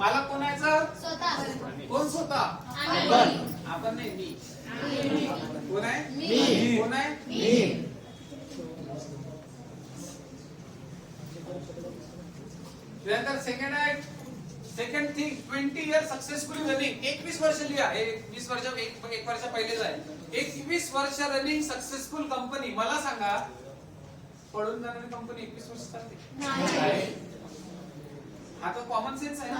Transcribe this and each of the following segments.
मालक कोण आहे सर? स्वतः. कोण स्वतः? आपण नाही, मी. कोण आहे? मी. कोण आहे? मी. त्यानंतर सेकंड आहे, second thing 20 year successfully running. 21 वर्ष लिहा. हे 20 वर्ष एक वर्ष पहिलेच आहे. 21 वर्ष रनिंग सक्सेसफुल कंपनी. मला सांगा, पळून जाणारी कंपनी 21 वर्ष चालते? हा तर कॉमन सेन्स आहे ना.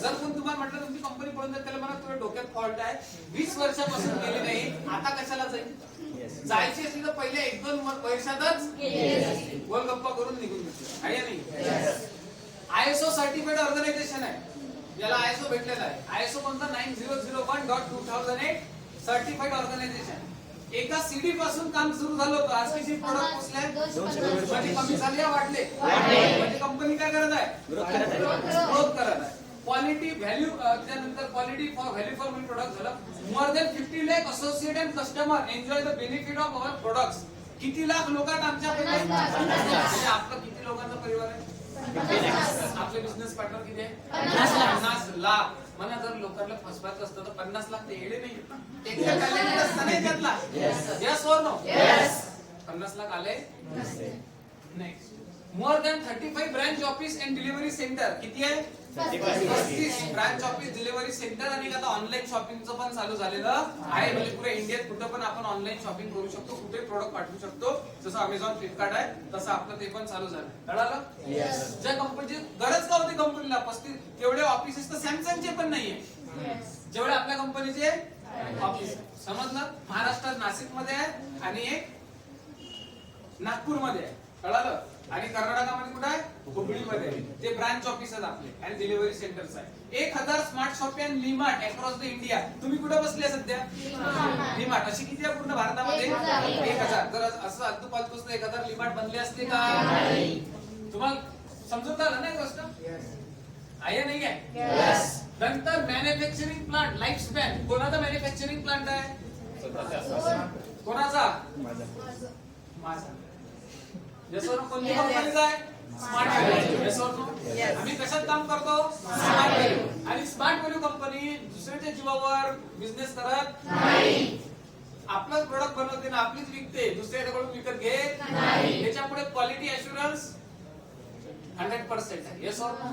जर कोण तुम्हाला म्हटलं तुमची कंपनी पळून जाते, त्याला मला तुझ्या डोक्यात फॉल्ट आहे, 20 वर्षापासून गेली नाही, आता कशाला जाईल? जायची असली तर पहिले 1-2 वर्षातच गोलगप्पा करून निघून जाते. आहे नाही? आयएसओ सर्टिफाइड ऑर्गनायझेशन आहे, याला आयएसओ भेटलेला आहे. आयएसओ कोणता? 9001.2008 सर्टिफाइड ऑर्गनायझेशन. एका सीडी पासून काम सुरू झालं होतं, आज किती प्रोडक्ट पोहोचले? म्हणजे कमी झाले, वाढले? म्हणजे कंपनी काय करत आहे? ग्रोथ करत आहे. क्वालिटी व्हॅल्यू, त्यानंतर quality for value for money product झालं. More than 50 lakh associate and customer enjoy the benefit of our products. किती लाख लोक आहेत आमच्याकडे? म्हणजे आपलं किती लोकांचा परिवार आहे? आपले बिझनेस पार्टनर किती आहे? 50 लाख. मला जर लोकांना फसवायचं असतं तर 50 लाख ते येडे नाही. एकदा टॅलेंट असतं नाही त्यातला. यस और नो? 50 लाख आले? Next. More than 35 branch office and delivery centre. किती आहे? 35 ब्रांच ऑफिस डिलिव्हरी सेंटर. आणि आता ऑनलाईन शॉपिंगचं पण चालू झालेलं आहे. म्हणजे पुऱ्या इंडियात कुठं पण आपण ऑनलाईन शॉपिंग करू शकतो, कुठे प्रोडक्ट पाठवू शकतो. जसं अमेझॉन, फ्लिपकार्ट आहे, तसं आपलं ते पण चालू झालं. कळालं? ज्या कंपनीची गरज का होती कंपनीला 35 तेवढे ऑफिसेस तर सॅमसंगचे पण नाहीये जेवढे आपल्या कंपनीचे ऑफिस. समजलं? महाराष्ट्रात नाशिक मध्ये आहे आणि एक नागपूर मध्ये आहे. कळालं? आणि कर्नाटकामध्ये कुठे आहे? हुबळीमध्ये. ते ब्रांच ऑफिस आहेत आपले आणि डिलिव्हरी सेंटर्स आहे. 1000 smart shop and Leemart across the India. तुम्ही कुठे बसले सध्या? लीमार्ट. अशी किती आहे पूर्ण भारतामध्ये? 1000. जर असं अद्दुपालतू असतं 1000 लीमार्ट बनले असते का? तुम्हाला समजून आलं नाही गोष्ट? आहे नाही आहे? नंतर मॅन्युफॅक्चरिंग प्लांट लाईफ स्पॅन. कोणाचा मॅन्युफॅक्चरिंग प्लांट आहे? कोणाचा? माझा. कोणती कंपनीचा आहे? Smart value. आम्ही कशात काम करतो? Smart value. आणि स्मार्ट व्हॅल्यू कंपनी दुसऱ्याच्या जीवावर बिझनेस करत नाही. आपलाच प्रोडक्ट बनवते ना, आपलीच विकते, दुसऱ्याकडून विकत घेत नाही. याच्या पुढे क्वालिटी अश्युरन्स 100% आहे. येस और नो?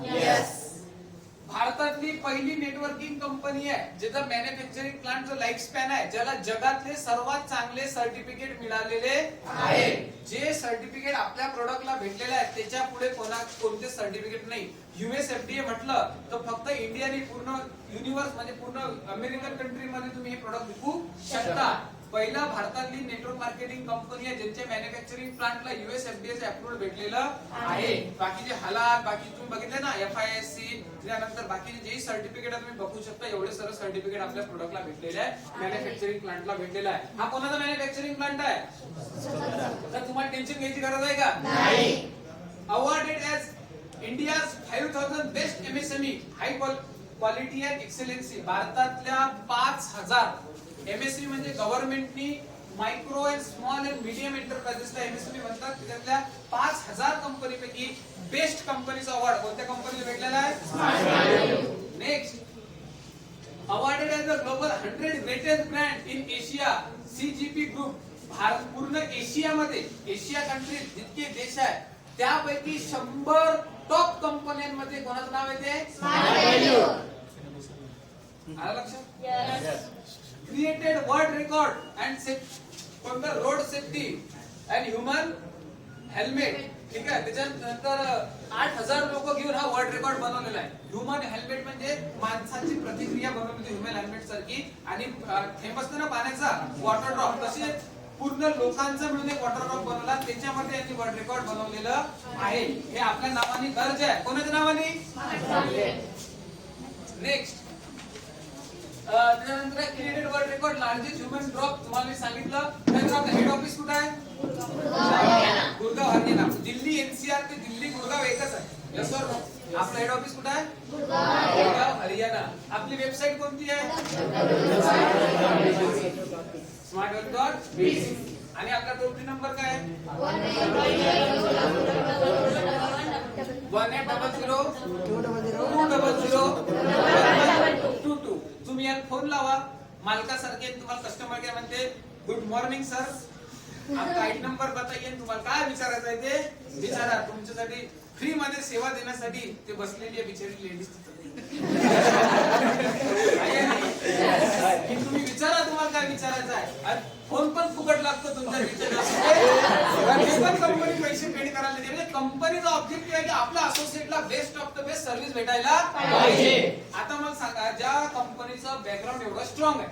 भारतातली पहिली नेटवर्किंग कंपनी आहे ज्याचा मॅन्युफॅक्चरिंग प्लांटचं लाईफ स्पॅन आहे, ज्याला जगातले सर्वात चांगले सर्टिफिकेट मिळालेले आहे. जे सर्टिफिकेट आपल्या प्रोडक्टला भेटलेले आहे त्याच्या पुढे कोणते सर्टिफिकेट नाही. USFDA म्हटलं तर फक्त इंडिया आणि पूर्ण युनिव्हर्स म्हणजे पूर्ण अमेरिकन कंट्री मध्ये तुम्ही हे प्रोडक्ट विकू शकता. पहिला भारतातली नेटवर्क मार्केटिंग कंपनी आहे ज्यांच्या मॅन्युफॅक्चरिंग प्लांटला USFDA चे अप्रूव्हल भेटलेलं आहे. बाकीचे हालात बाकी तुम्ही बघितले ना, FISC, त्यानंतर बाकीचे जे सर्टिफिकेट तुम्ही बघू शकता, एवढे सर्व सर्टिफिकेट आपल्या प्रोडक्टला भेटलेले आहे, मॅन्युफॅक्चरिंग प्लांटला भेटलेला आहे. हा कोणाचा मॅन्युफॅक्चरिंग प्लांट आहे? तर तुम्हाला टेन्शन घ्यायची गरज आहे का? नाही. Awarded as India's 5000 best MSME high quality and excellency. भारतातल्या 5000 MSME म्हणजे गव्हर्नमेंटनी micro and small and medium एंटरप्राइजेसला MSME म्हणतात. त्यातल्या 5000 कंपनीपैकी बेस्ट कंपनीचा अवॉर्ड कोणत्या कंपनीला भेटलेला आहे? Next. Awarded as the global 100 greatest brand in Asia CGP group. Bharat पूर्ण एशियामध्ये, एशिया कंट्रीज जितके देश आहेत त्यापैकी 100 टॉप कंपन्यांमध्ये कोणाचं नाव येते? आलं लक्षात? क्रिएटेड वर्ल्ड रेकॉर्ड अँड कोणता road safety and human helmet. ठीक आहे. त्याच्यानंतर 8000 लोक घेऊन हा वर्ल्ड रेकॉर्ड बनवलेला आहे. ह्युमन हेल्मेट म्हणजे माणसाची प्रतिक्रिया बनवली ह्युमन हेल्मेट सारखी. आणि थेंब असतो ना पाण्याचा, वॉटर ड्रॉप, तसे पूर्ण लोकांचा मिळून एक वॉटर ड्रॉप बनवला. त्याच्यामध्ये यांनी वर्ल्ड रेकॉर्ड बनवलेलं आहे. हे आपल्या नावाने दर्ज आहे. कोणाच्या नावाने? नेक्स्ट. त्यानंतर created world record largest human drop तुम्हाला सांगितलं. त्यानंतर आपलं हेड ऑफिस कुठे आहे? गुरगाव, हरियाणा. दिल्ली NCR ते दिल्ली गुरगाव एकच आहे. Yes sir. आपलं हेड ऑफिस कुठे आहे? गुरगाव, हरियाणा. आपली वेबसाईट कोणती आहे? smartworld.biz. आणि आपला टोल फ्री नंबर काय आहे? 1800 200 200. तुम्हाला फोन लावा मालकासारखे, तुम्हाला कस्टमर केअर म्हणते गुड मॉर्निंग सर, आपका आईडी नंबर बताइए, तुम्हाला काय विचारायचं आहे ते विचारा. तुमच्यासाठी फ्री मध्ये सेवा देण्यासाठी ते बसलेली आहे बिचारी लेडीज की तुम्ही विचारा तुम्हाला काय विचारायचं आहे. फोन पण फुकट लागतो तुमच्या रिचार्ज पण कंपनी पैसे पेड करायला देते. म्हणजे कंपनीचा ऑब्जेक्टिव्ह आहे की आपल्या असोसिएटला best of the best service भेटायला पाहिजे. आता मला सांगा, ज्या कंपनीचं बॅकग्राऊंड एवढं स्ट्रॉंग आहे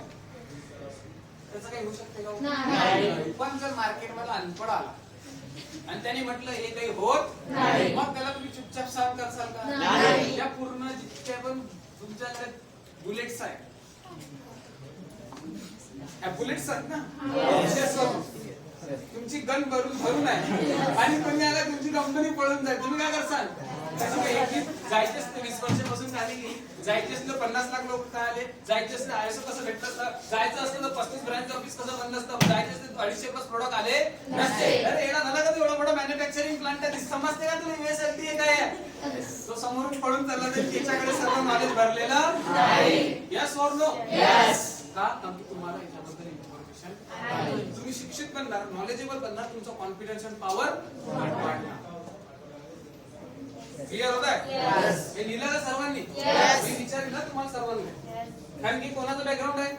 त्याचं काही होऊ शकते का? पण जर मार्केटमध्ये अनपड आला आणि त्यांनी म्हटलं हे काही होत नाही, मग त्याला तुम्ही चुपचाप सहन करसाल का? या पूर्ण जितक्या पण तुमच्याकडे बुलेट्स आहेत, बुलेट्स आहेत ना, तुमची गन भरून आहे आणि कोणी आला तुमची कंपनी पळून जाईल, तुम्ही काय करसाल? जायचेच 20 वर्षापासून झाली, जायचेच 50 लाख लोक काय आले, जायचेच आयएसओ कसं भेटतं, जायचं असतं तर 35 ब्रँच ऑफिस कसं बंद असतं, जायचेच 250 प्लस प्रोडक्ट आले नसते. अरे एवढा झाला का एवढा मोठा मॅन्युफॅक्चरिंग प्लांट आहे, समजते का तुला यूएसएलटी काय आहे? तो समोरून पळून चालला तर त्याच्याकडे सर्व नॉलेज भरलेलं नाही. Yes or no? यस. का? तुम्हाला याच्याबद्दल इन्फॉर्मेशन, तुम्ही शिक्षित बनणार, नॉलेजेबल बनणार, तुमचा कॉन्फिडन्स अँड पॉवर वाढणार. क्लिअर होत आहे? हे लिहिलं का सर्वांनी? मी विचारेल ना तुम्हाला सर्वांना, कारण की कोणाचं बॅकग्राऊंड आहे?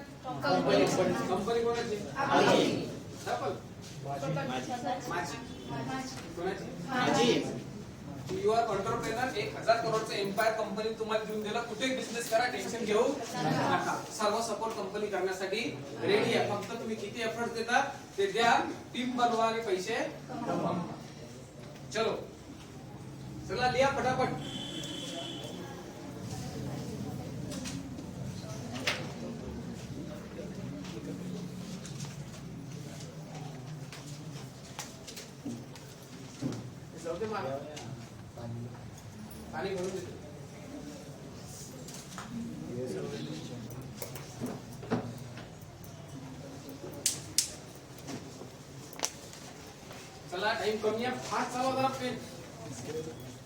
कंपनी कोणाची? कोणाची? You are entrepreneur. 1000 करोडचं एम्पायर कंपनी तुम्हाला देऊन दिला, कुठे बिझनेस करा, टेन्शन घेऊ नका, सर्व सपोर्ट कंपनी करण्यासाठी रेडी आहे. फक्त तुम्ही किती एफर्ट देता ते द्या, टीम बनवा आणि पैसे कमवा. चलो चला लिया फटाफट. पाणी भरून देतो. चला टाइम कमी आहे, फास्ट चालवा जरा ट्रेन.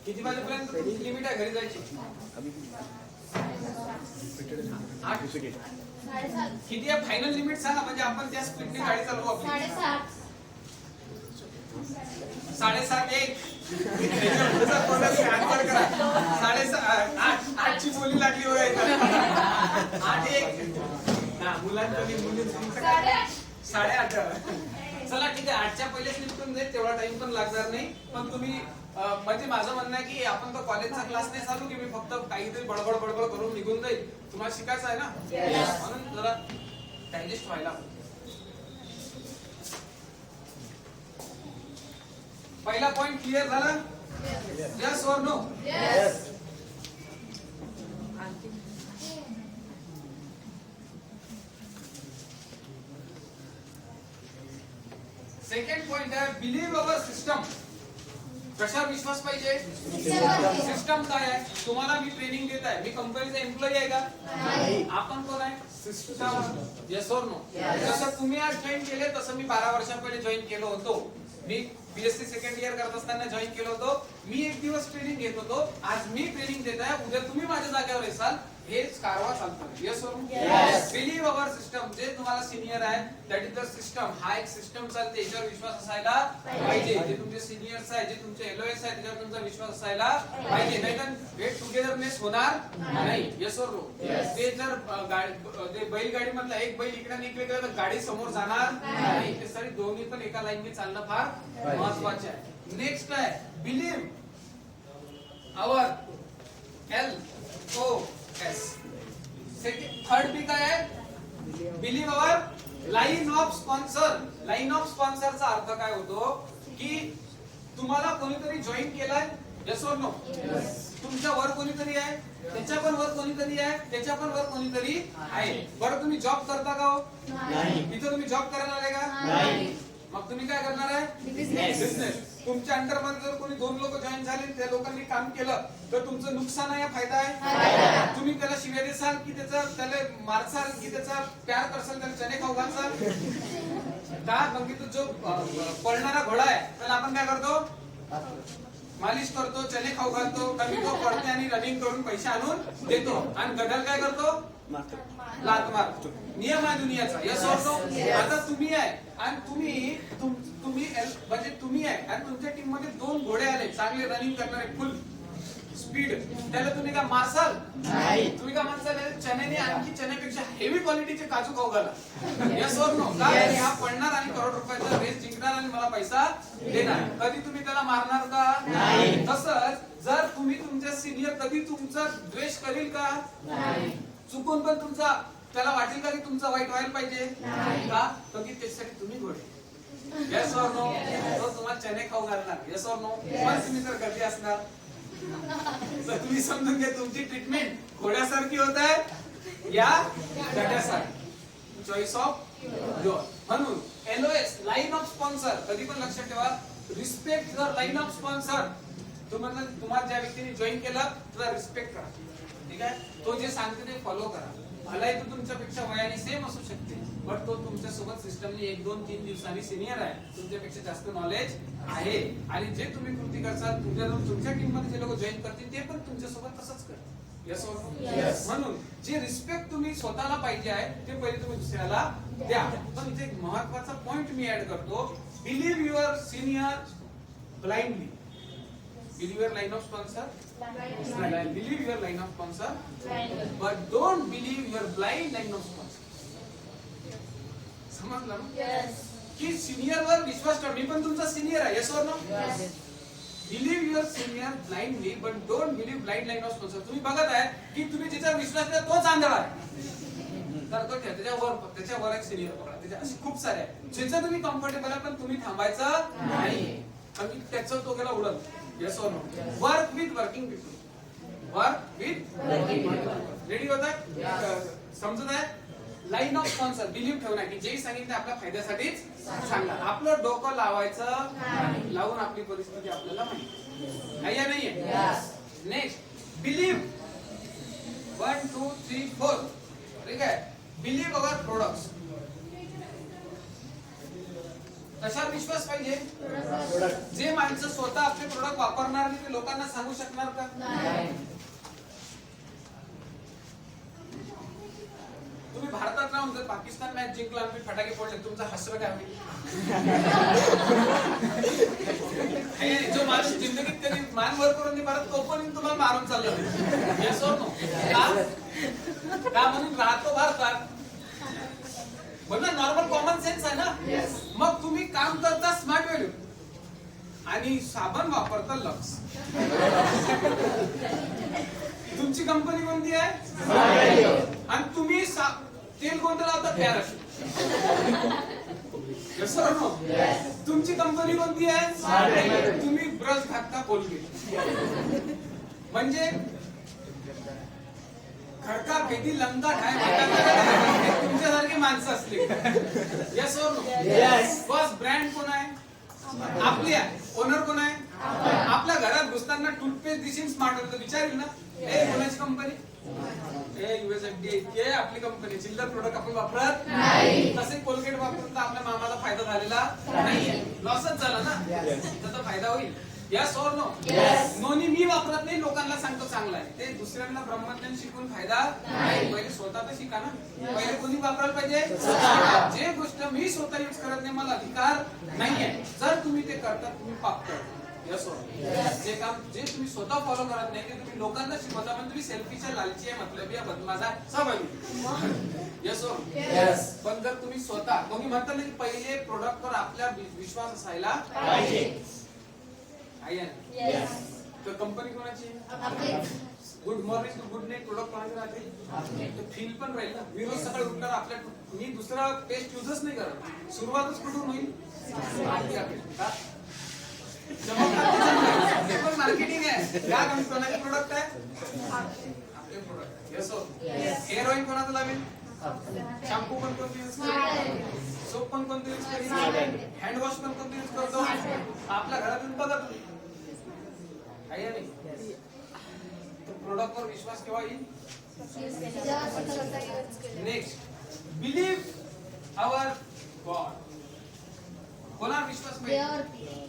किती वाजेपर्यंत लिमिट आहे घरी जायची? किती आहे फायनल लिमिट सांगा, म्हणजे आपण त्या स्पीडने गाडी चालवू. आपली 7:30 1 8 ची बोली लागली हो. 8 1 मुलांकडे मुली 8:30. चला ठीक आहे, 8च्या पहिलेच निपटून जाईल, तेवढा टाइम पण लागणार नाही. पण तुम्ही म्हणजे माझं म्हणणं आहे की आपण तो कॉलेजचा क्लास नाही चालू की मी फक्त काहीतरी बडबड बडबड करून निघून जाईल. तुम्हाला शिकायचं आहे ना, म्हणून जरा डायजेस्ट व्हायला. पहिला पॉइंट क्लिअर झाला? यस और नो? यस. सेकंड पॉइंट आहे बिलीव्ह अवर सिस्टम. कशावर विश्वास पाहिजे? सिस्टम काय आहे? तुम्हाला मी ट्रेनिंग देत आहे, मी कंपनीचा एम्प्लॉई आहे का? आपण कोण आहे? सिस्टम. यस और नो? जसं तुम्ही आज जॉईन केले तसं मी 12 वर्षांपहिले जॉईन केलं होतो. मी बीएससी सेकंड इयर करत असताना जॉईन केलं होतं. मी एक दिवस ट्रेनिंग घेत होतो, आज मी ट्रेनिंग देत आहे, उद्या तुम्ही माझ्या जागेवर येसाल. हेच कारवा चालतो. यस और नो? Believe our system. जे तुम्हाला सिनियर आहे दॅट इज द सिस्टम. हा एक सिस्टम चालते, याच्यावर विश्वास असायला पाहिजे. जे तुमचे सिनियर्स आहे, जे तुमचे एलओएस आहे, त्याच्यावर तुमचा विश्वास असायला पाहिजे, नाहीतर गेट टुगेदरनेस होणार नाही. यस और नो? ते जर बैलगाडी मधला एक बैल इकडे निघले तर गाडी समोर जाणार नाही. ते सरी दोन्ही पण एका लाईनने चालणं फार महत्वाचे आहे. नेक्स्ट आहे believe our LOS. Third B काय आहे? Believe our line of sponsor. Line of स्पॉन्सरचा अर्थ काय होतो की तुम्हाला कोणीतरी जॉईन केलाय. यस और नो? तुमच्या वर कोणीतरी आहे, त्याच्या पण वर कोणीतरी आहे, त्याच्या पण वर कोणीतरी आहे. बरं तुम्ही जॉब करता का? हो, तिथं तुम्ही जॉब करायला आले का? मग तुम्ही काय करणार आहे? बिझनेस. तुमच्या अंडर मध्ये जर कोणी 2 लोक जॉईन झाले, त्या लोकांनी काम केलं तर तुमचं नुकसान आहे, फायदा आहे? तुम्ही त्याला शिव्या देसाल की त्याला मारसाल की त्याचा प्यार करसाल, त्याला चणे खाऊ घालसाल का? मग तो जो पळणारा घोडा आहे त्याला आपण काय करतो? मालिश करतो, चणे खाऊ घालतो, कमी तो पळते आणि रनिंग करून पैसे आणून देतो. आणि गदर काय करतो? लात मारतो. नियम आहे दुनियाचा. Yes or no? आता तुम्ही आहे आणि तुम्ही म्हणजे तुम्ही आहे आणि तुमच्या टीम मध्ये 2 घोडे आले चांगले रनिंग करणारे फुल स्पीड, त्याला तुम्ही का मारसाल? नाही. तुम्ही का म्हणसाल चण्याने आणखी चण्यापेक्षा हेवी क्वालिटीचे काजू खाऊ घाला? Yes or no? कारण हा पडणार आणि करोड रुपयाचा रेस जिंकणार आणि मला पैसा देणार. कधी तुम्ही त्याला मारणार का? नाही. तसंच जर तुम्ही तुमच्या सिनियर कधी तुमचा द्वेष करील का? नाही. चुकून पण तुमचा त्याला वाटेल का की तुमचा वाईट व्हायला पाहिजे का? तर की त्याच्यासाठी तुम्ही घोडे. Yes or no? तो तुम्हाला चणे खाऊ घालणार. Yes or no? पण तुम्ही जर गर्दी असणार तर तुम्ही समजून घ्या तुमची ट्रीटमेंट घोड्यासारखी होत आहे या गड्यासारखी. Choice of your. म्हणून LOS लाईन ऑफ स्पॉन्सर कधी पण लक्षात ठेवा. Respect the line of sponsor. तुम्हाला ज्या व्यक्तीने जॉईन केलं तुला रिस्पेक्ट करा. ठीक आहे? तो जे सांगते ते फॉलो करा. भलाही तो तुमच्यापेक्षा वयाने सेम असू शकते पण तो तुमच्या सोबत सिस्टमनी 1, 2, 3 दिवसांनी सिनियर आहे. तुमच्यापेक्षा जास्त नॉलेज आहे आणि जे तुम्ही कृती करसाल तुमच्या टीम मध्ये जे लोक जॉईन करतील ते पण तुमच्या सोबत तसंच करतील. Yes or no? म्हणून जे रिस्पेक्ट तुम्ही स्वतःला पाहिजे आहे ते पहिले तुम्ही दुसऱ्याला द्या. पण इथे एक महत्त्वाचा पॉइंट मी ऍड करतो. Believe your senior blindly. Believe your line of sponsor. Believe your line of sponsor. But don't believe your blind line of sponsor. समजलं ना? Yes. की सिनियर वर विश्वास ठेवा. मी पण तुमचा सिनियर आहे. Yes or no? Yes. Believe your senior blindly, but don't believe blind line of sponsor. तुम्ही बघत आहे की तुम्ही जिच्यावर विश्वास ठेवा तोच आंधळा आहे. तर तो त्याच्यावर एक सिनियर पकडा. त्याच्या अशी खूप सारे आहे. ज्याचं तुम्ही कम्फर्टेबल आहे पण तुम्ही थांबायचं नाही. आणि त्याचं तो गेला उडत. Yes or no? Work with working people. Work with working people. Ready होता? समजत आहे? लाईन ऑफ स्पॉन्सर बिलीव्ह ठेवणार की जे सांगितलं आपल्या फायद्यासाठीच सांगणार. आपलं डोकं लावायचं लावून आपली परिस्थिती आपल्याला माहिती आहे या नाहीये. Next believe 1, 2, 3, 4. ठीक आहे? Believe our products. कशावर विश्वास पाहिजे? जे माणसं स्वतः आपले प्रोडक्ट वापरणार नाही ते लोकांना सांगू शकणार का? नाही. तुम्ही भारतात राहून जर पाकिस्तान मॅच जिंकला आणि फटाके फोडले तुमचा हसरं काय होईल? जो माणूस जिंदगीत कधी मान वर करून नाही मारत तो पण तुम्हाला मारून चाललं. Yes or no? का म्हणून राहतो भारतात. म्हणजे नॉर्मल कॉमन सेन्स आहे ना. मग तुम्ही काम करता स्मार्ट व्हॅल्यू आणि साबण वापरता लक्स. तुमची कंपनी कोणती आहे? आणि तुम्ही तेल कोणतं लावता? पॅराशूट. तुमची कंपनी कोणती आहे? तुम्ही ब्रश घातता कोलगेट. म्हणजे खडका भेदी लंगा ठाय तुमच्यासारखी माणसं असली. यस और नो? बस ब्रँड कोण आहे? आपली आहे. ओनर कोण आहे? आपल्या घरात घुसताना टूथपेस्ट दिसेल स्मार्ट होतं विचारेल ना हे कोणाची कंपनी? USFDA आपली कंपनी. चिल्लर प्रोडक्ट आपण वापरत नाही. तसे कोलगेट वापरून तर आपल्या मामाला फायदा झालेला नाहीये. लॉसच झाला ना. त्याचा फायदा होईल. यस और नो? नोनी मी वापरत नाही लोकांना सांगतो चांगला आहे. ते दुसऱ्यांना ब्रह्मज्ञान शिकून फायदा नाही. पहिले स्वतः तर शिका ना. पहिले कोणी वापरायला पाहिजे? जे गोष्ट मी स्वतः यूज करत नाही मला अधिकार नाहीये. जर तुम्ही ते करता तुम्ही पाप करता. यस और जे काम जे तुम्ही स्वतः फॉलो करत नाही ते तुम्ही लोकांना शिकवता पण तुम्ही सेल्फीच्या लालची आहे मतलब या बदमाशा सहभागी. यस और पण जर तुम्ही स्वतः कोणी म्हणतात ना की पहिले प्रोडक्ट वर आपला विश्वास असायला पाहिजे. तर कंपनी कोणाची? Good morning to good night product कोणाचे राहते? फील पण राहील ना. मी रोज सकाळी उठणार आपल्या मी दुसरा पेस्ट युजच नाही करत. सुरुवातच कुठून होईल? मार्केटिंग आहे. या कोणाचे प्रोडक्ट आहे? आपले प्रोडक्ट. येस हेअर ऑइल कोणाचं लावेल? शॅम्पू पण कोणते यूज करेल? सोप पण कोणते यूज करेल? हँड वॉश पण कोणते यूज करतो? आपल्या घरातून बघा तुम्ही आहे नाही. प्रोडक्ट वर विश्वास केव्हा येईल? Next believe our God. कोणावर विश्वास पाहिजे?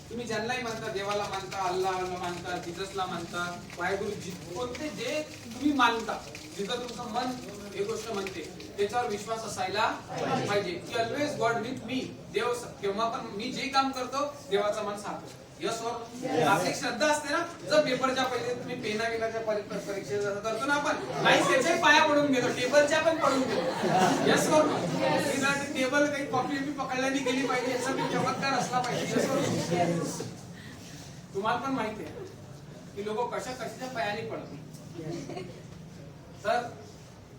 तुम्ही ज्यांनाही मानता देवाला मानता अल्लाहला मानता जीससला मानता वाहेगुरु जी कोणते जे तुम्ही मानता जिथं तुमचं मन एक गोष्ट म्हणते त्याच्यावर विश्वास असायला पाहिजे की ऑलवेज गॉड विथ मी. देव केव्हा पण मी जे काम करतो देवाचं मन साथ. यस वर आपली श्रद्धा असते ना. जर पेपरच्या पहिले तुम्ही पेना गेल्याच्या परीक्षेत करतो ना आपण नाही त्याच्याही पाया पडून घेतो टेबलच्या पण पडून घेतो. यस वर टेबल काही कॉपी बी पकडल्याने गेली पाहिजे याचा मी चमत्कार असला पाहिजे. यस वर तुम्हाला पण माहिती आहे की लोक कशाच्या पायाने पडतात. तर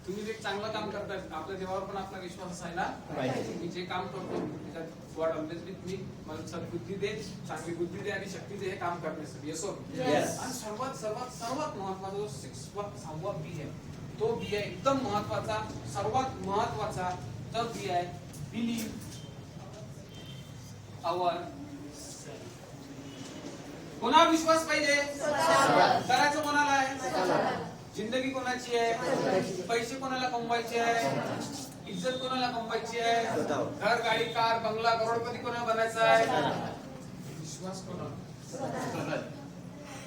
तुम्ही एक चांगलं काम करताय आपल्या देवावर पण आपला विश्वास असायला पाहिजे. मी जे काम करतो त्यात गॉड ऑलवेज विथ मी. मला सद्बुद्धी दे चांगली बुद्धी दे आणि शक्ती दे हे काम करण्यासाठी. येस आणि सर्वात सर्वात सर्वात महत्वाचा जो 6वा बी आहे तो बी आहे एकदम महत्वाचा सर्वात महत्वाचा तो बी आहे बिलीव्ह आवर. कोणावर विश्वास पाहिजे? करायचं कोणाला आहे? जिंदगी कोणाची आहे? पैसे कोणाला कमवायचे आहे? इज्जत कोणाला कमवायची आहे? घर गाडी कार बंगला करोडपती कोणाला बनायचा आहे? विश्वास कोणाला?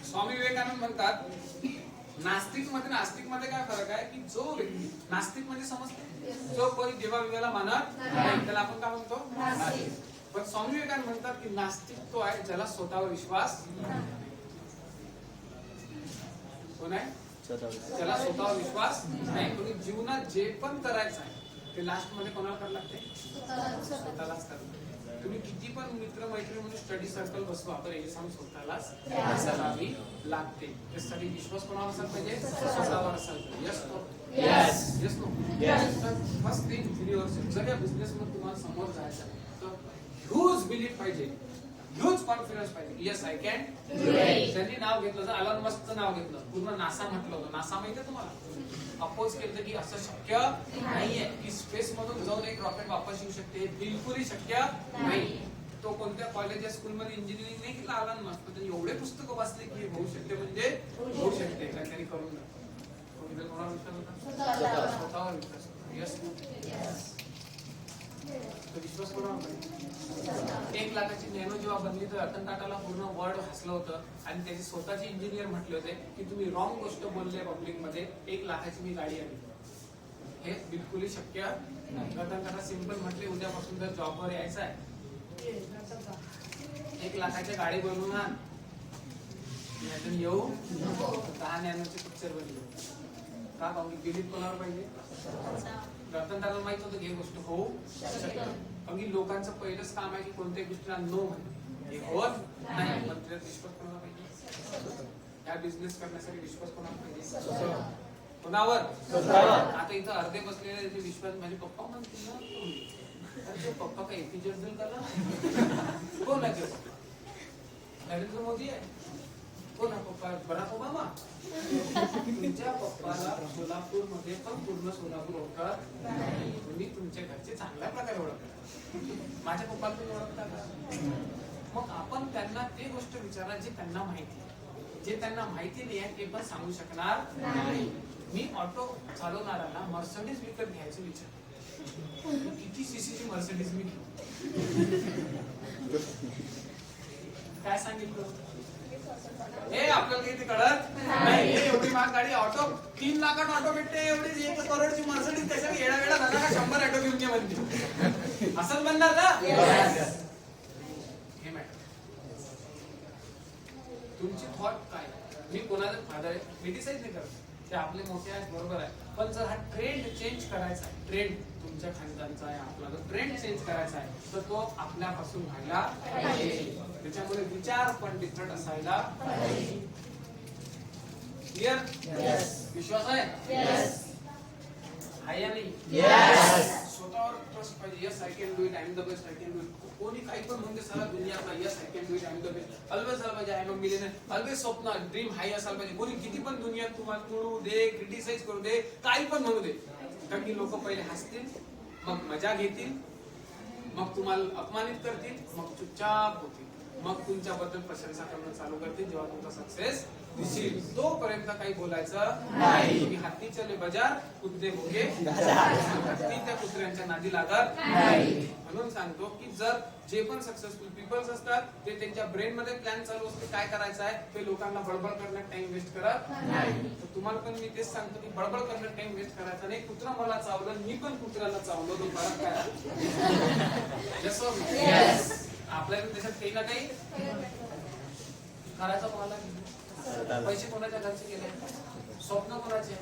स्वामी विवेकानंद म्हणतात नास्तिक मध्ये काय फरक आहे की जो व्यक्ती नास्तिक म्हणजे समजते जो कोणी देवा विवेला मानत नाही त्याला आपण काय म्हणतो नास्तिक. पण स्वामी विवेकानंद म्हणतात की नास्तिक तो आहे ज्याला स्वतःवर विश्वास कोण आहे? त्याला स्वतःवर विश्वास नाही. कोणी जीवनात जे पण करायचं आहे ते लास्ट मध्ये कोणाला करायला लागते? स्वतःलाच करायला. तुम्ही किती पण मित्र मैत्रिणी म्हणून स्टडी सर्कल बसवा तर एक्झाम स्वतःलाच करावी लागते. त्यासाठी विश्वास कोणावर असायला पाहिजे? स्वतःवर असायला पाहिजे. Yes no first thing video जर या बिझनेस मध्ये तुम्हाला समोर जायचं आहे तर ह्यूज बिलीफ पाहिजे ह्यूज कॉन्फिडन्स पाहिजे. Yes I can. त्यांनी नाव घेतलं जर अलोन मस्कचं नाव घेतलं पूर्ण नासा म्हटलं होतं. नासा माहितीये तुम्हाला? अपोज केलं की असं शक्य नाहीये की स्पेस मधून जाऊन एक रॉकेट वापस येऊ शकते. बिलकुलही शक्य नाही. तो कोणत्या कॉलेज या स्कूल मध्ये इंजिनिअरिंग नाही केलं अलोन मस्क. त्यांनी एवढे पुस्तकं वाचले की होऊ शकते म्हणजे होऊ शकते. काहीतरी करून कोणावर विश्वास होता? स्वतःवर विश्वास होता. यस विश्वास कोणावर? 1 लाखाची नॅनो जेव्हा बनली तर रतन टाटाला पूर्ण वर्ल्ड हसलं होतं आणि त्याचे स्वतःचे इंजिनियर म्हटले होते की तुम्ही रॉंग गोष्ट बोलले पब्लिक मध्ये 1 लाखाची मी गाडी आली. हे बिलकुलही शक्य नाही. रतन टाटा सिंपल म्हटले उद्यापासून जर जॉबवर यायचं आहे 1 लाखाची गाडी बनवून आण यातून येऊ 10 नॅनोचे पिक्चर बनले. का बिलीफ कोणावर पाहिजे? रतन टाटा माहित होतं की ही गोष्ट होऊ शकते. अगदी लोकांचं पहिलंच काम आहे की कोणत्याही गोष्टीला नो म्हणजे होत नाही. पण त्यात विश्वास कोणाला पाहिजे? या बिझनेस करण्यासाठी विश्वास कोणाला पाहिजे? कोणावर? आता इथं अर्धे बसलेले विश्वास माझे पप्पा म्हणतील ना पप्पा काय एपीजे अब्दुल कलाम कोण आहे? नरेंद्र मोदी आहे. कोण आहे पप्पा? Barack Obama. तुमच्या पप्पाला सोलापूर मध्ये पण पूर्ण सोलापूर ओळखत नाही. तुम्ही तुमच्या घरचे चांगल्या प्रकारे ओळखता. माझ्या पप्पाला तुम्ही ओळखता का? मग आपण त्यांना ते गोष्ट विचारणार जे त्यांना माहिती आहे. जे त्यांना माहिती नाही आहे ते पण सांगू शकणार नाही. मी ऑटो चालवणाऱ्याला मर्सिडीज विकत घ्यायचं विचार किती सीसीची मर्सिडीज मी घेऊ काय सांगितलं? हे आपल्याला काही कळत नाही. एवढी महाग गाडी ऑटो 3 लाखात ऑटो भेटते. एवढी 1 करोडची मर्सिडीज त्याच्या येडा वेळा झाला का 100 ऑटो घेऊन घे म्हणते. असंच बनणार ना? हे मॅडम तुमची थॉट काय? मी कोणाचा फायदा आहे क्रिटिसाइज नाही करत. ते आपले मोठे आहेत बरोबर आहे. पण जर हा ट्रेंड चेंज करायचा आहे ट्रेंड तुमच्या खानदानचा आहे आपला जर ट्रेंड चेंज करायचा आहे तर तो आपल्यापासून व्हायला पाहिजे. त्याच्यामुळे विचार पण डिफरंट असायला पाहिजे. क्लिअर? विश्वास आहे? आहे या नाही? स्वतःवर ट्रस्ट पाहिजे. Yes I can do it. I am the best. I can do it. कोणी काही पण म्हणते सारा दुनियाचा yes I can do it. I am the best. Always झालं पाहिजे. I am a millionaire. Always स्वप्न ड्रीम हाय असायला पाहिजे. कोणी किती पण दुनियात तुम्हाला तुळू दे क्रिटिसाइज करू दे काही पण म्हणू दे कारण की लोक पहिले हसतील मग मजा घेतील मग तुम्हाला अपमानित करतील मग चुपचाप होतील मग तुमच्याबद्दल प्रशंसा करणं चालू करतील. जेव्हा तुमचा सक्सेस दिसेल तोपर्यंत काही बोलायचं नाही. तुम्ही हात हाती चले बाजार, कुत्ते भोगे ती त्या कुत्र्यांच्या नादी लागत नाही. म्हणून सांगतो की जर जे पण सक्सेसफुल पीपल्स असतात ते त्यांच्या ब्रेन मध्ये प्लॅन चालू असते काय करायचं आहे, ते लोकांना बडबड करण्यात टाइम वेस्ट करत नाही. तर तुम्हाला पण मी तेच सांगतो की बडबड करण्यात टाइम वेस्ट करायचा नाही. कुत्रा मला चावलं, मी पण कुत्र्याला चावलो, तो फरक काय? Yes. आपल्याला त्याच्यात काही ना काही करायचं. कोणाला पैसे कोणाच्या घरचे गेले, स्वप्न कोणाचे,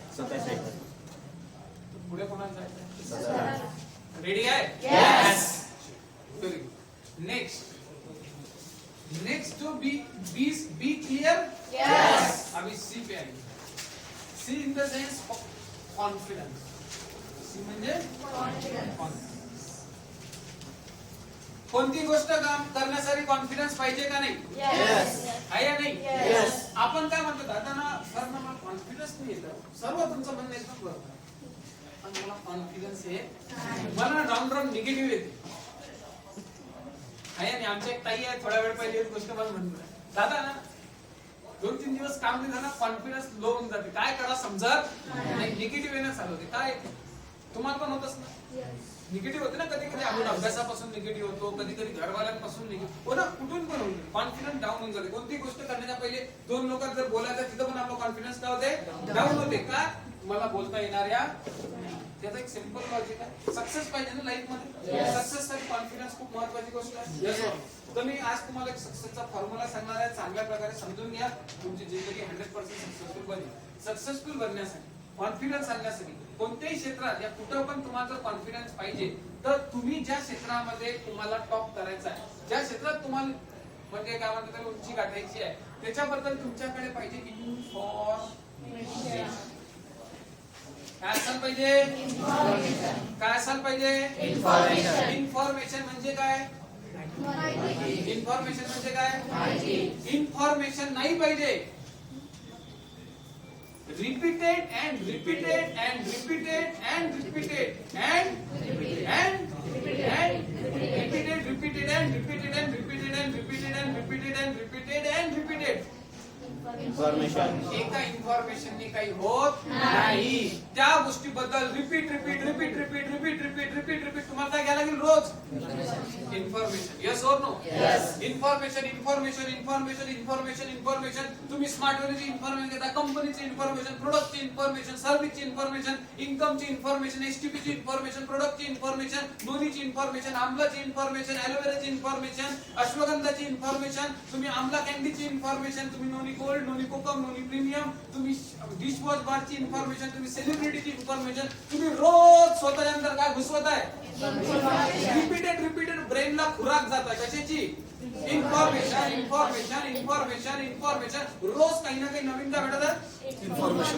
पुढे कोणाला जायचं? रेडी आहे? Next to be clear. अभी सी पे आएंगे. C in the sense confidence. C म्हणजे कॉन्फिडन्स. कोणती गोष्ट काम करण्यासाठी कॉन्फिडन्स पाहिजे का नाही? आहे या नाही? आपण काय म्हणतो, दादा ना सर ना मला कॉन्फिडन्स नाही येत. सर्व तुमचं म्हणणं एकदम बरोबर, पण मला कॉन्फिडन्स आहे, मला राऊंड निगेटिव्ह येते. आहे नाही? आमच्या एक ताई आहे, थोड्या वेळ पहिले एक गोष्ट मला म्हणतो, दादा ना 2-3 दिवस काम नाही झालं, कॉन्फिडन्स लो होऊन जाते, काय करा समजत नाही, निगेटिव्ह येणं चालू होते. काय तुम्हाला पण होतच ना? निगेटिव्ह होते ना कधी कधी. आपण अभ्यासापासून निगेटिव्ह होतो, कधी कधी घरवाल्यांपासून निगेटिव्ह हो ना, कुठून पण होईल. कॉन्फिडन्स डाऊन होऊन जाते. कोणती गोष्ट करण्याच्या पहिले 2 लोकांत जर बोलायचं तिथं पण आपला कॉन्फिडन्स काय होते? डाऊन होते. का? मला बोलता येणाऱ्या. त्याचा एक सिंपल लॉजिक आहे, सक्सेस पाहिजे ना लाईफ मध्ये. सक्सेस साठी कॉन्फिडन्स खूप महत्वाची गोष्ट आहे. तर मी आज तुम्हाला एक सक्सेसचा फॉर्म्युला सांगणार आहे, चांगल्या प्रकारे समजून घ्या. तुमची जिंदगी 100% सक्सेसफुल बनेल. सक्सेसफुल बनण्यासाठी, कॉन्फिडन्स आणण्यासाठी कोणत्याही क्षेत्रात या कुठं पण तुम्हाला जर कॉन्फिडन्स पाहिजे, तर तुम्ही ज्या क्षेत्रामध्ये तुम्हाला टॉप करायचा आहे, ज्या क्षेत्रात तुम्हाला म्हणजे काय म्हणतात त्याला उंची गाठायची आहे, त्याच्याबद्दल तुमच्याकडे पाहिजे इन्फॉर्मेशन. काय असायला पाहिजे? काय असायला पाहिजे? इन्फॉर्मेशन म्हणजे काय? इन्फॉर्मेशन म्हणजे काय? इन्फॉर्मेशन नाही पाहिजे. Repeated and repeated and repeated and repeated and repeated repeated and repeated and repeated and repeated and repeated and repeated and repeated. Information एका इन्फॉर्मेशनने काही होत नाही. त्या गोष्टीबद्दल repeat repeat repeat repeat repeat repeat repeat repeat तुम्हाला काय घ्यायला लागेल रोज? इन्फॉर्मेशन. येस और no? Information information information information information. तुम्ही स्मार्ट वेलची इन्फॉर्मेशन घेता, कंपनीची इन्फॉर्मेशन, प्रोडक्टची इन्फॉर्मेशन, सर्व्हिसची इन्फॉर्मेशन, इन्कमची इन्फॉर्मेशन, एसटीपीची इन्फॉर्मेशन, प्रोडक्टची इन्फॉर्मेशन, नोनीची इन्फॉर्मेशन, आम्लाची इन्फॉर्मेशन, ॲलोवेराची इन्फॉर्मेशन, अश्वगंधाची इन्फॉर्मेशन, तुम्ही आम्ला कॅन्डीची इन्फॉर्मेशन, तुम्ही नोनी गोल्ड, नोनी कोकम, नोनी प्रीमियम, तुम्ही डिशवॉश बारची इन्फॉर्मेशन, तुम्ही सेलिब्रिटीची इन्फॉर्मेशन, तुम्ही रोज स्वतःच्या अंदर काय घुसवत आहे? रिपीटेड रिपीटेड ब्रेनला खुराक जात आहे. कशाची? Information information information information. रोज काही ना काही नवीन काय भेटत आहे? इन्फॉर्मेशन.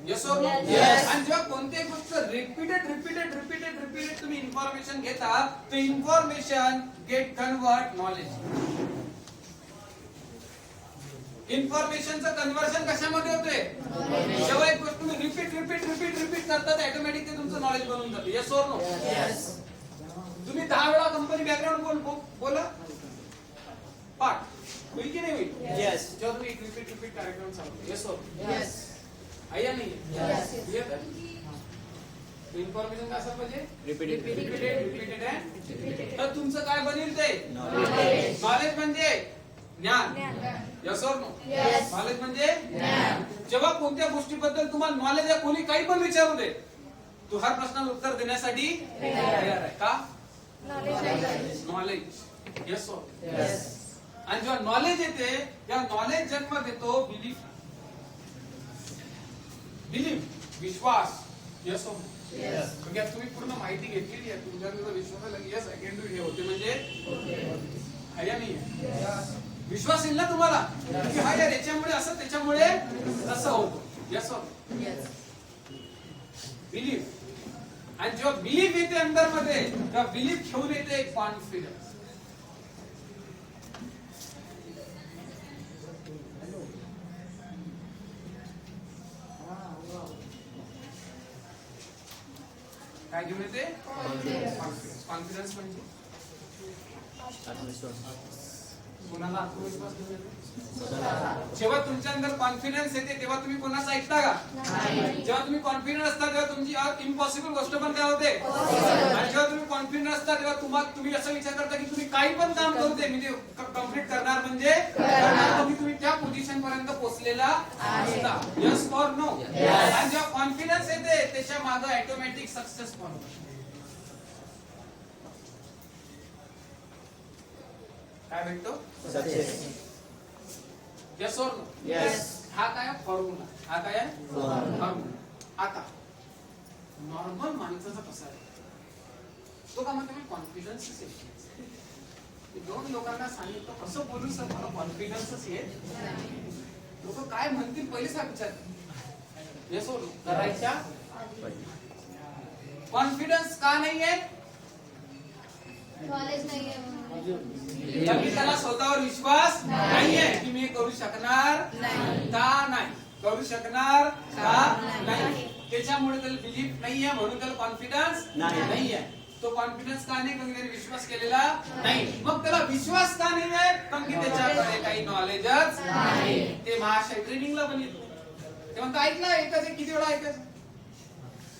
येस और नो? आणि जेव्हा कोणत्याही गोष्ट रिपीटेड रिपीटेड रिपीटेड रिपीटेड तुम्ही इन्फॉर्मेशन घेता, तर इन्फॉर्मेशन गेट कन्वर्ट नॉलेज. इन्फॉर्मेशनचं कन्वर्शन कशामध्ये होते? जेव्हा एक गोष्ट तुम्ही रिपीट रिपीट रिपीट रिपीट करतात, ऑटोमॅटिक ते तुमचं नॉलेज बनून जातं. येस और नो? तुम्ही 10 वेळा कंपनी बॅकग्राऊंड बोला, पाठ होईल की नाही होईल? जेव्हा तुम्ही रिपीट रिपीट कार्यक्रम चालवतो. येस और आहे या नाही? इन्फॉर्मेशन काय असायला पाहिजे? Repeated repeated. तर तुमचं काय बनेल ते? नॉलेज म्हणजे ज्ञान. यस और नो? नॉलेज म्हणजे ज्ञान. जेव्हा कोणत्या गोष्टीबद्दल तुम्हाला नॉलेज आहे, कोणी काही पण विचारू दे, तू हर प्रश्नाला उत्तर देण्यासाठी तयार आहे. का? नॉलेज. यस और? आणि जेव्हा नॉलेज येते, या नॉलेज जन्म देतो बिलीफ. बिलीफ विश्वास. यस और? तुम्ही पूर्ण माहिती घेतलेली आहे, तुमच्यावर विश्वास आहे. यस आय कॅन डू हे होते म्हणजे आहे या नाही? विश्वास येईल ना तुम्हाला की हा यार याच्यामुळे असं त्याच्यामुळे असं होतं. यस और? बिलीफ. आणि जेव्हा बिलीफ येते अंदर मध्ये, तेव्हा बिलीफ घेऊन येते कॉन्फिडन्स. काय घेऊन येते? कॉन्फिडन्स. कॉन्फिडन्स म्हणजे कोणाला आत्मविश्वास येतो? जेव्हा तुमच्या अंदर कॉन्फिडन्स येते तेव्हा तुम्ही कोणाचं ऐकता का? जेव्हा तुम्ही कॉन्फिडंट असता तेव्हा तुमची इम्पॉसिबल गोष्ट पण काय होते? आणि जेव्हा तुम्ही कॉन्फिडंट असता तेव्हा तुम्ही असा विचार करता की तुम्ही काही पण काम करू दे मी ते कम्प्लीट करणार म्हणजे करणार. तुम्ही त्या पोझिशन पर्यंत पोहोचलेला असता. Yes or no? आणि जेव्हा कॉन्फिडन्स येते त्याच्या मागे ऑटोमॅटिक सक्सेस पण होते. काय भेटतो? Success. Yes or no? Yes. हा काय फॉर्म्युला? हा काय फॉर्म्युला? आता नॉर्मल माणसाचा कसा आहे तो का म्हणतो कॉन्फिडन्स येते. दोन लोकांना सांगितलं कसं बोलू सर मला कॉन्फिडन्सच येत. लोक काय म्हणतील पहिले सांग विचार. Yes or no? करायच्या कॉन्फिडन्स का नाहीये? नॉलेज नाहीये. कारण त्याला स्वतःवर विश्वास नाहीये की मी करू शकणार का नाही. करू शकणार का नाही. त्याच्यामुळे त्याला बिलीफ नाहीये म्हणून त्याला कॉन्फिडन्स नाहीये. तो कॉन्फिडन्स का नाही? कारण त्याने विश्वास केलेला नाही. मग त्याला विश्वास का नाहीये? कारण की त्याच्याकडे काही नॉलेजच नाही. ते महाशय ट्रेनिंगला पण येतो ते म्हणतो ऐकलं एकच किती वेळा ऐकायचं.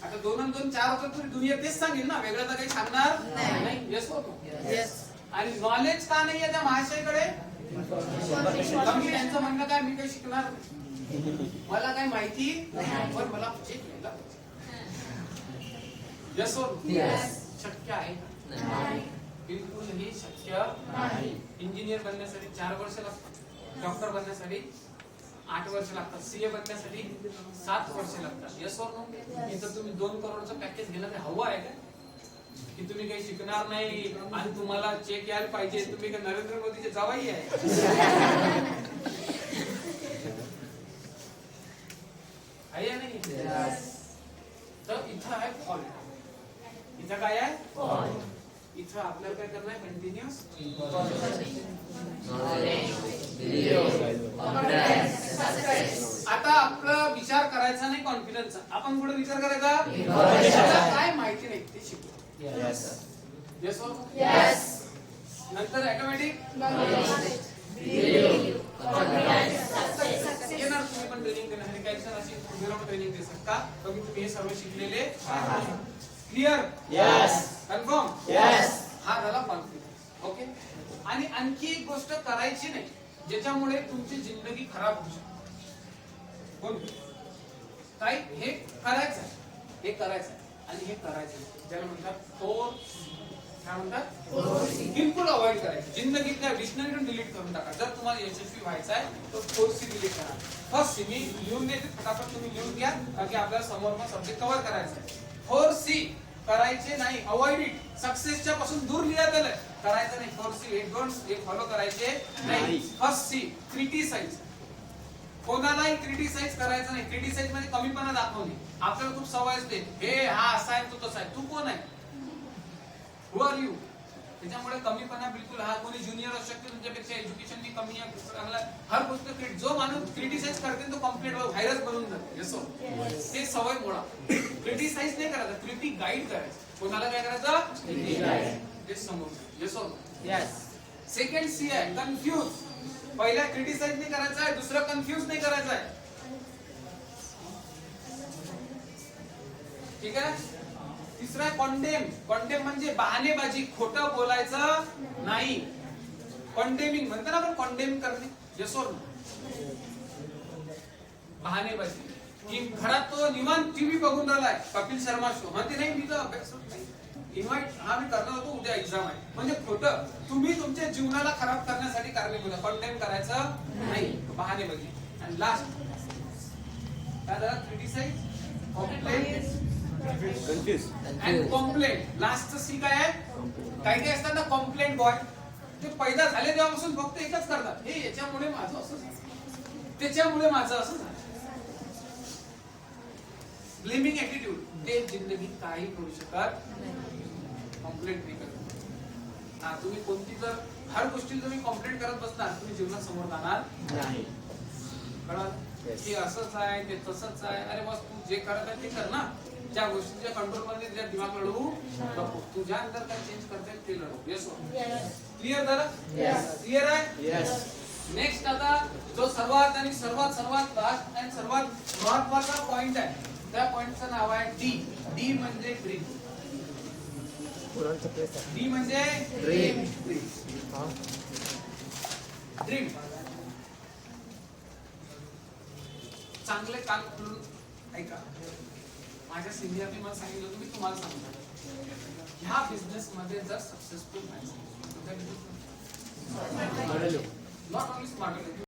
आता 2 आणि 2 4 होतं तरी दुनिया तेच सांगेल ना, वेगळं तर काही सांगणार नाही. येस होतो. आणि नॉलेज का नाहीये त्या महाशयकडे? कारण की त्यांचं म्हणणं काय मी काही शिकणार नाही. मला काही माहिती पण मला यस शक्य आहे का? बिलकुल हे शक्य नाही. इंजिनियर बनण्यासाठी 4 वर्ष लागतात. डॉक्टर बनण्यासाठी 8 वर्ष लागतात. सीए बनण्यासाठी 7 वर्ष लागतात. Yes or no? इथं तुम्ही 2 करोडचं पॅकेज घेणं ते हवं आहे का? की तुम्ही काही शिकणार नाही आणि तुम्हाला चेक यायला पाहिजे. तुम्ही काय नरेंद्र मोदीचे जावाई आहे? आहे या नाही? तर इथं आहे फॉल्ट. इथं काय आहे? इथं आपल्याला काय करणं आहे? कंटिन्युअस आता आपला विचार करायचा नाही कॉन्फिडन्सचा. आपण पुढे विचार करायचा काय माहिती नाही ते शिकू. Yes or no? नंतर ऑटोमॅटिक येणार. तुम्ही पण ट्रेनिंग देण्यासाठी काही सर अशी ट्रेनिंग दे शकता. तुम्ही हे सर्व शिकलेले क्लिअर? कन्फर्म? हा झाला कॉन्फिडन्स. ओके. आणि आणखी एक गोष्ट करायची नाही ज्याच्यामुळे तुमची जिंदगी खराब होऊ शकते. काय? हे करायचं आहे, हे करायचं आहे आणि हे करायचं आहे. ज्याला म्हणतात फोर्स. काय म्हणतात? बिलकुल अवॉइड करायचं. जिंदगीत त्या डिक्शनरीतून डिलीट करून टाका. जर तुम्हाला यशस्वी व्हायचं आहे तर फोर्स डिलीट करा. फर्स्ट सी मी लिहून देते फटाफट तुम्ही लिहून घ्या कारण की आपल्याला समोर मग सब्जेक्ट कव्हर करायचा आहे. 4C करायचे नाही. Avoid it. सक्सेसच्या पासून दूर लिहा त्याला. करायचं नाही. 4C हे फॉलो करायचे नाही. First C criticise. कोणालाही क्रिटिसाइज करायचं नाही. क्रिटिसाइज म्हणजे कमीपणा दाखवणे. आपल्याला खूप सवय असते हे हा असा आहे तो तसा आहे. तू कोण आहे? हु आर यू? त्याच्यामुळे कमीपणा बिलकुल. हा कोणी ज्युनियर असू शकते तुमच्यापेक्षा, एज्युकेशन मी कमी आहे चांगला हर गोष्ट. जो माणूस क्रिटिसाइज करते तो कम्प्लीट व्हायरस बनून जातो. येसो ते सवय मोडा. क्रिटिसाइज नाही करायचं, क्रिटिक गाईड करायचं. कोणाला काय करायचं? ते समोर. येसो सेकंड सी आहे कन्फ्यूज. पहिला क्रिटिसाइज नाही करायचं आहे, दुसरं कन्फ्यूज नाही करायचं आहे. ठीक आहे. तिसरा आहे कॉन्डेम. कॉन्डेम म्हणजे बहाणेबाजी. खोटं बोलायचं नाही. कॉन्डेमिंग म्हणतात ना आपण, कॉन्डेम करणे. Yes or no? बहाणेबाजी. की घरात तो निवांत टीव्ही बघून राहिलाय, कपिल शर्मा शो. म्हणते नाही मी तर अभ्यास इन्व्हाइट हा मी करणार होतो, उद्या एक्झाम आहे. म्हणजे खोटं. तुम्ही तुमच्या जीवनाला खराब करण्यासाठी कारणीभूत. कॉन्डेम करायचं नाही. बहाणेबाजी. आणि लास्ट काय झालं? Criticise, complain and complaint. लास्टचं सी काय आहे? काही काही असतात ना कॉम्प्लेंट बॉय. ते पैदा झाले तेव्हापासून फक्त एकच करतात, हे याच्यामुळे माझं असं झालं, त्याच्यामुळे माझं असं झालं. Blaming attitude. ते जिंदगीत काही करू शकत कॉम्प्लेंट नाही करत. हा तुम्ही कोणती जर हर गोष्टी तुम्ही कॉम्प्लेंट करत बसणार तुम्ही जीवनात समोर जाणार नाही. कळलं? की असंच आहे ते तसंच आहे. अरे बस तू जे करत आहे ते कर ना. ज्या गोष्टीच्या कंट्रोल मध्ये तुझ्या दिमाग लढवू नको. तुझ्या अंदर काय चेंज करता येईल ते लढव. येस क्लिअर झालं? क्लिअर आहे? नेक्स्ट आता जो सर्वात आणि सर्वात लास्ट आणि सर्वात महत्वाचा पॉइंट आहे, त्या पॉइंटचं नाव आहे डी. डी म्हणजे ड्रीम. डी म्हणजे ड्रीम. ड्रीम चांगले कान खोलून ऐका. माझ्या सिनियरने मला सांगितलं होतं, मी तुम्हाला सांगतो. ह्या बिझनेस मध्ये जर सक्सेसफुल व्हायचं, नॉट ओनली स्मार्ट